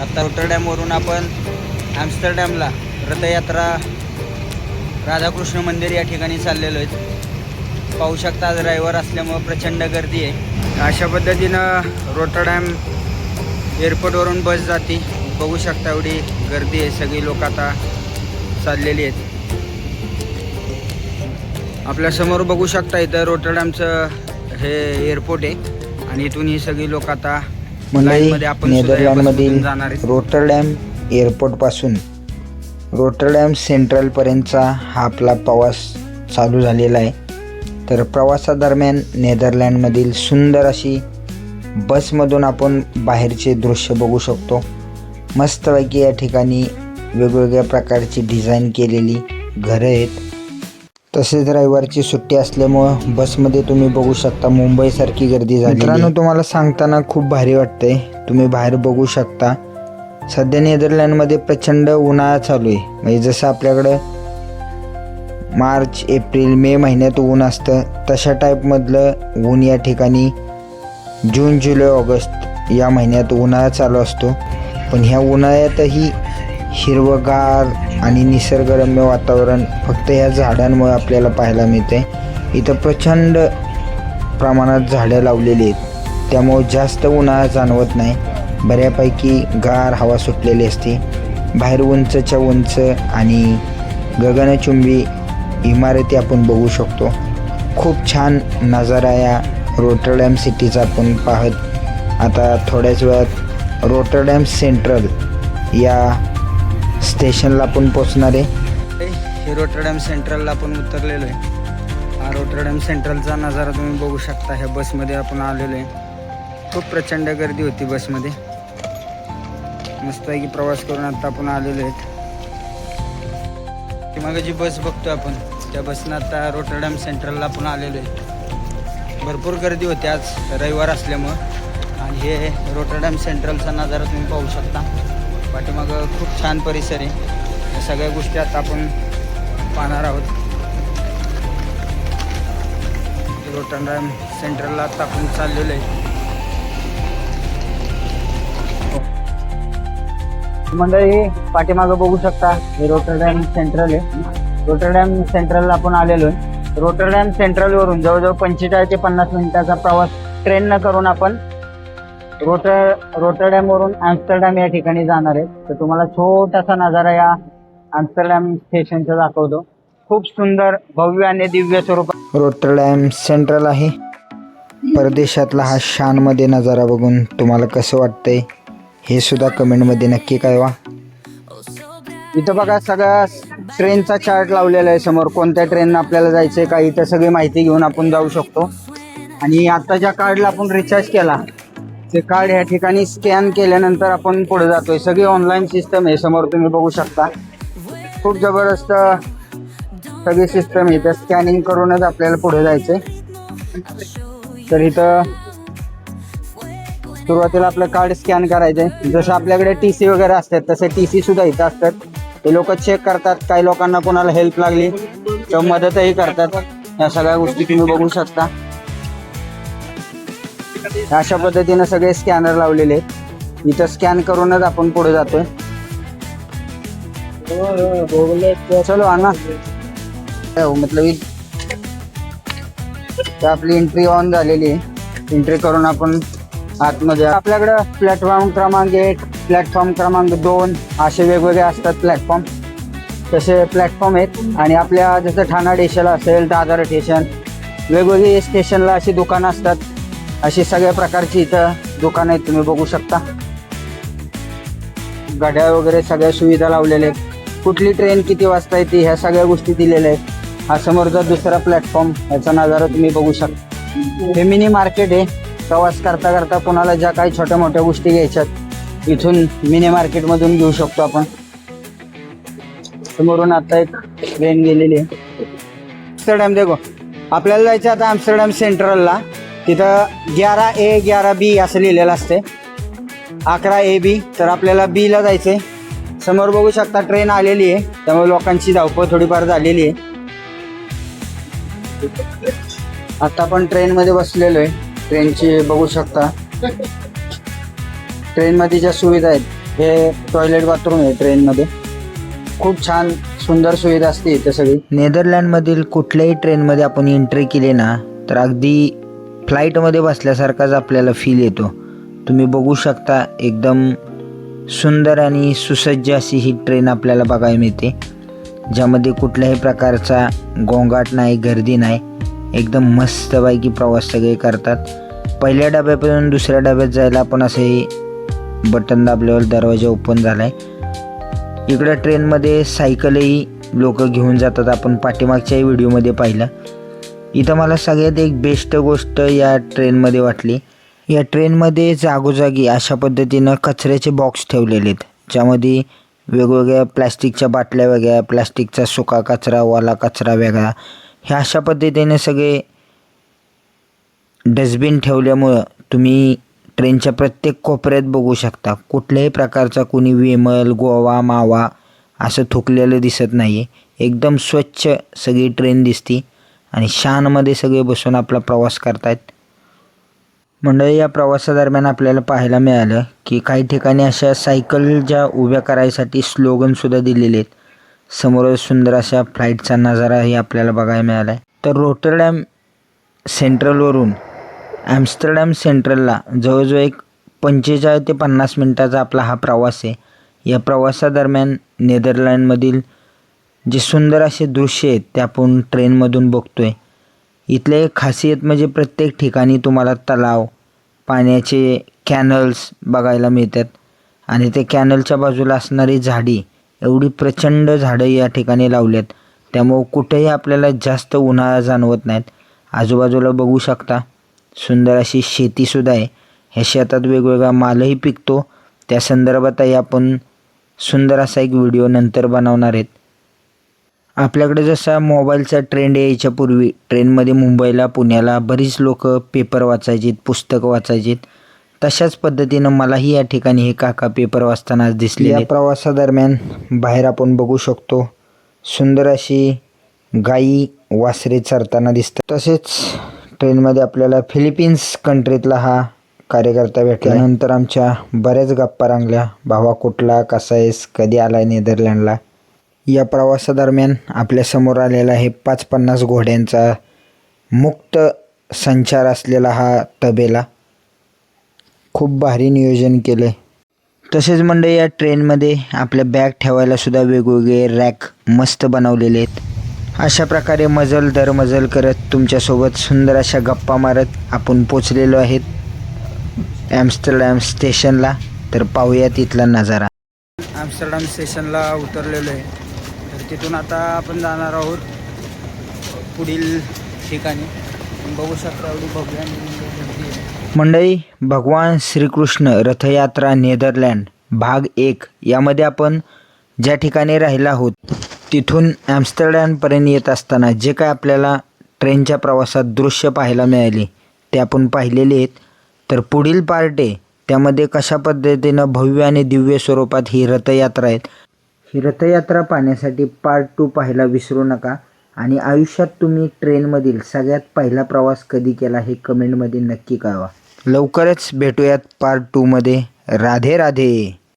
आता रॉटरडॅमवरून आपण ॲम्स्टरडॅमला रथयात्रा राधाकृष्ण मंदिर या ठिकाणी चाललेलो आहेत. पाहू शकता आज रविवार असल्यामुळं प्रचंड गर्दी आहे. अशा पद्धतीनं रॉटरडॅम एअरपोर्टवरून बस जाते. बघू शकता एवढी गर्दी आहे. सगळी लोक आता चाललेली आहेत. आपल्यासमोर बघू शकता इथं रॉटरडॅमचं हे एअरपोर्ट आहे आणि इथून ही सगळी लोक आता लाईनमध्ये आपण नेदरलँडमधील जाणार आहेत. रॉटरडॅम एअरपोर्टपासून रॉटरडॅम सेंट्रलपर्यंतचा हा आपला प्रवास चालू झालेला आहे. तर प्रवासादरम्यान नेदरलँडमधील सुंदर अशी बसमधून आपण बाहेरचे दृश्य बघू शकतो. मस्तपैकी या ठिकाणी वेगवेगळ्या प्रकारची डिझाईन केलेली घरं आहेत. तसेच रविवारची सुट्टी असल्यामुळं बसमध्ये तुम्ही बघू शकता मुंबईसारखी गर्दी झाली. मित्रांनो, तुम्हाला सांगताना खूप भारी वाटतंय. तुम्ही बाहेर बघू शकता सध्या नेदरलँडमध्ये प्रचंड उन्हाळा चालू आहे. म्हणजे जसं आपल्याकडं मार्च एप्रिल मे महिन्यात ऊन असतं तशा टाईपमधलं ऊन या ठिकाणी जून जुलै ऑगस्ट या महिन्यात उन्हाळा चालू असतो. पण ह्या उन्हाळ्यातही हिरवगार आणि निसर्गरम्य वातावरण फक्त ह्या झाडांमुळे आपल्याला पाहायला मिळते. इथं प्रचंड प्रमाणात झाडं लावलेली आहेत त्यामुळे जास्त उन्हाळा जाणवत नाही. बऱ्यापैकी गार हवा सुटलेली असते. बाहेर उंचच्या उंच आणि गगनचुंबी इमारती आपण बघू शकतो. खूप छान नजारा या रॉटरडॅम सिटीचा आपण पाहत आता थोड्याच वेळात रॉटरडॅम सेंट्रल या स्टेशनला आपण पोचणार आहे. हे रॉटरडॅम सेंट्रलला आपण उतरलेलो आहे. हा रॉटरडॅम सेंट्रलचा नजारा तुम्ही बघू शकता. ह्या बसमध्ये आपण आलेलो आहे. खूप प्रचंड गर्दी होती बसमध्ये. मस्तपैकी प्रवास करून आता आपण आलेलो आहेत. मग जी बस बघतो आपण त्या बसनं आता रॉटरडॅम सेंट्रलला आपण आलेलो आहे. भरपूर गर्दी होती आज रविवार असल्यामुळं आणि हे रॉटरडॅम सेंट्रलचा नजारा तुम्ही पाहू शकता. पाठीमागं खूप छान परिसर आहे. या सगळ्या गोष्टी आता आपण पाहणार आहोत. रॉटरडॅम सेंट्रलला आता आपण चाललेलो आहे. मंडळी पाठीमागं बघू शकता हे रॉटरडॅम सेंट्रल आहे. रॉटरडॅम सेंट्रलला आपण आलेलो आहे. रॉटरडॅम सेंट्रलवरून जवळजवळ 45 ते 50 मिनिटाचा प्रवास ट्रेननं करून आपण रॉटरडॅमवरून ॲम्स्टरडॅम या ठिकाणी जाणार आहे. तर तुम्हाला छोटासा नजारा या ॲम्स्टरडॅम स्टेशनचा दाखवतो. खूप सुंदर भव्य आणि दिव्य स्वरूप रॉटरडॅम सेंट्रल आहे. परदेशातला हा शानमध्ये नजारा बघून तुम्हाला कसं वाटतंय हे सुद्धा कमेंटमध्ये नक्की कळवा. इथं बघा सगळा ट्रेनचा चार्ट लावलेला आहे समोर. कोणत्या ट्रेननं आपल्याला जायचं आहे का इथं सगळी माहिती घेऊन आपण जाऊ शकतो. आणि आता ज्या कार्डला आपण रिचार्ज केला ते कार्ड ह्या ठिकाणी स्कॅन केल्यानंतर आपण पुढे जातोय. सगळी ऑनलाईन सिस्टम आहे समोर तुम्ही बघू शकता. खूप जबरदस्त सगळी सिस्टम आहे. त्या स्कॅनिंग करूनच आपल्याला पुढे जायचं आहे. तर इथं सुरुवातीला आपलं कार्ड स्कॅन करायचं आहे. जसं आपल्याकडे TC वगैरे असतात तसे TC सुद्धा इथं असतात. ते लोक चेक करतात. काही लोकांना कोणाला हेल्प लागली तर मदतही करतात. या सगळ्या गोष्टी तुम्ही बघू शकता. अशा पद्धतीनं सगळे स्कॅनर लावलेले आहेत. इथं स्कॅन करूनच आपण पुढे जातोय. चलो आना मतलब आपली एंट्री ऑन झालेली आहे. एंट्री करून आपण आतमध्ये आपल्याकडं प्लॅटफॉर्म क्रमांक 1 प्लॅटफॉर्म क्रमांक 2 असे वेगवेगळे असतात प्लॅटफॉर्म. तसे प्लॅटफॉर्म आहेत. आणि आपल्या जसं ठाणा स्टेशनला असेल दादर स्टेशन वेगवेगळी स्टेशनला अशी दुकानं असतात. अशी सगळ्या प्रकारची इथं दुकानं आहेत तुम्ही बघू शकता. गाड्या वगैरे सगळ्या सुविधा लावलेल्या आहेत. कुठली ट्रेन किती वाजता येते ह्या सगळ्या गोष्टी दिलेल्या आहेत. हा समोरचा दुसरा प्लॅटफॉर्म याचा नजारा तुम्ही बघू शकता. हे मिनी मार्केट आहे. प्रवास करता करता कोणाला ज्या काही छोट्या मोठ्या गोष्टी घ्यायच्यात इथून मिनी मार्केटमधून घेऊ शकतो आपण. समोरून आता एक ट्रेन गेलेली आहे. ॲम्स्टरडॅम देखो आपल्याला जायचं आता ॲम्स्टरडॅम सेंट्रलला. तिथं 11A 11B असं लिहिलेलं असते. 11AB तर आपल्याला Bला जायचं आहे. समोर बघू शकता ट्रेन आलेली आहे त्यामुळे लोकांची धावपळ थोडीफार झालेली आहे. आता आपण ट्रेनमध्ये बसलेलो आहे. ट्रेनची बघू शकता ट्रेनमध्ये ज्या सुविधा आहेत हे टॉयलेट बाथरूम आहे ट्रेनमध्ये. खूप छान सुंदर सुविधा असते इथे सगळी. नेदरलँडमधील कुठल्याही ट्रेनमध्ये आपण एंट्री केली ना तर अगदी फ्लाईटमध्ये बसल्यासारखाच आपल्याला फील येतो. तुम्ही बघू शकता एकदम सुंदर आणि सुसज्ज अशी ही ट्रेन आपल्याला बघायला मिळते, ज्यामध्ये कुठल्याही प्रकारचा गोंगाट नाही, गर्दी नाही. एकदम मस्तपैकी प्रवास सगळे करतात. पहिल्या डब्यापासून दुसऱ्या डब्यात जायला आपण असे बटन दाबल्यावर दरवाजा ओपन झाला आहे. इकडं ट्रेनमध्ये सायकलही लोक घेऊन जातात, आपण पाठीमागच्याही व्हिडिओमध्ये पाहिलं. इथं मला सगळ्यात एक बेस्ट गोष्ट या ट्रेनमध्ये वाटली. या ट्रेनमध्ये जागोजागी अशा पद्धतीनं कचऱ्याचे बॉक्स ठेवलेले आहेत, ज्यामध्ये वेगवेगळ्या प्लॅस्टिकच्या बाटल्या वेगळ्या, प्लॅस्टिकचा सुका कचरा, ओला कचरा वेगळा, ह्या अशा पद्धतीने सगळे डस्टबिन ठेवल्यामुळं तुम्ही ट्रेनच्या प्रत्येक कोपऱ्यात बघू शकता कुठल्याही प्रकारचा कोणी वेमल, गोवा, मावा असं थुकलेलं दिसत नाही. एकदम स्वच्छ सगळी ट्रेन दिसती आणि शानमध्ये सगळे बसून आपला प्रवास करतायत. मंडळी, या प्रवासादरम्यान आपल्याला पाहायला मिळालं की काही ठिकाणी अशा सायकल ज्या उभ्या करायसाठी स्लोगनसुद्धा दिलेले आहेत. समोर सुंदर अशा फ्लाईटचा नजाराही आपल्याला बघायला मिळाला आहे. तर रोटरडॅम सेंट्रलवरून ॲम्स्टरडॅम सेंट्रलला जवळजवळ एक 45 ते 50 मिनटाचा आपला हा प्रवास आहे. या प्रवासादरम्यान नेदरलँडमधील जे सुंदर असे दृश्य आहेत ते आपण ट्रेनमधून बघतोय. इथले खासियत म्हणजे प्रत्येक ठिकाणी तुम्हाला तलाव, पाण्याचे कॅनल्स बघायला मिळतात आणि ते कॅनलच्या बाजूला असणारी झाडी, एवढी प्रचंड झाडं या ठिकाणी लावल्यात, त्यामुळं कुठेही आपल्याला जास्त उन्हाळा जाणवत नाहीत. आजूबाजूला बघू शकता सुंदर अशी शेतीसुद्धा आहे. ह्या शेतात वेगवेगळा मालही पिकतो. त्या संदर्भातही आपण सुंदर असा एक व्हिडिओ नंतर बनवणार आहेत. आपल्याकडे जसा मोबाईलचा ट्रेंड यायच्या पूर्वी ट्रेनमध्ये मुंबईला, पुण्याला बरीच लोक पेपर वाचायचीत, पुस्तकं वाचायचीत, तशाच पद्धतीनं मलाही या ठिकाणी हे काका पेपर वाचताना दिसले. या प्रवासादरम्यान बाहेर आपण बघू शकतो सुंदर अशी गाई, वासरे चरताना दिसतात. तसेच ट्रेनमध्ये आपल्याला फिलिपिन्स कंट्रीतला हा कार्यकर्ता भेटला. त्यानंतर आमच्या बऱ्याच गप्पा रंगल्या. भावा कुठला, कसा आहेस, कधी आलाय नेदरलँडला. या प्रवासादरम्यान आपल्यासमोर आलेला आहे 550 घोड्यांचा मुक्त संचार असलेला हा तबेला. खूप भारी नियोजन केलं आहे. तसेच मंडळी, या ट्रेनमध्ये आपल्या बॅग ठेवायला सुद्धा वेगवेगळे रॅक मस्त बनवलेले आहेत. अशा प्रकारे मजल दर मजल करत तुमच्यासोबत सुंदर अशा गप्पा मारत आपण पोचलेलो आहेत ॲम्स्टरडॅम स्टेशनला. तर पाहूया तिथला नजारा. ॲम्स्टरडॅम स्टेशनला उतरलेलो आहे. तर तिथून आता आपण जाणार आहोत पुढील ठिकाणी. बघू शकता एवढी भव्य मंडळी. भगवान श्रीकृष्ण रथयात्रा नेदरलँड भाग 1 यामध्ये आपण ज्या ठिकाणी राहिला आहोत तिथून ॲम्स्टरडॅमपर्यंत येत असताना जे काय आपल्याला ट्रेनच्या प्रवासात दृश्य पाहायला मिळाले ते आपण पाहिलेले आहेत. तर पुढील पार्ट आहे त्यामध्ये कशा पद्धतीनं भव्य आणि दिव्य स्वरूपात ही रथयात्रा आहेत. ही रथयात्रा पाहण्यासाठी पार्ट 2 पाहायला विसरू नका. आणि आयुष्यात तुम्ही ट्रेनमधील सगळ्यात पहिला प्रवास कधी केला हे कमेंटमध्ये नक्की कळवा. लवकरच भेटूयात पार्ट 2 मध्ये. राधे राधे.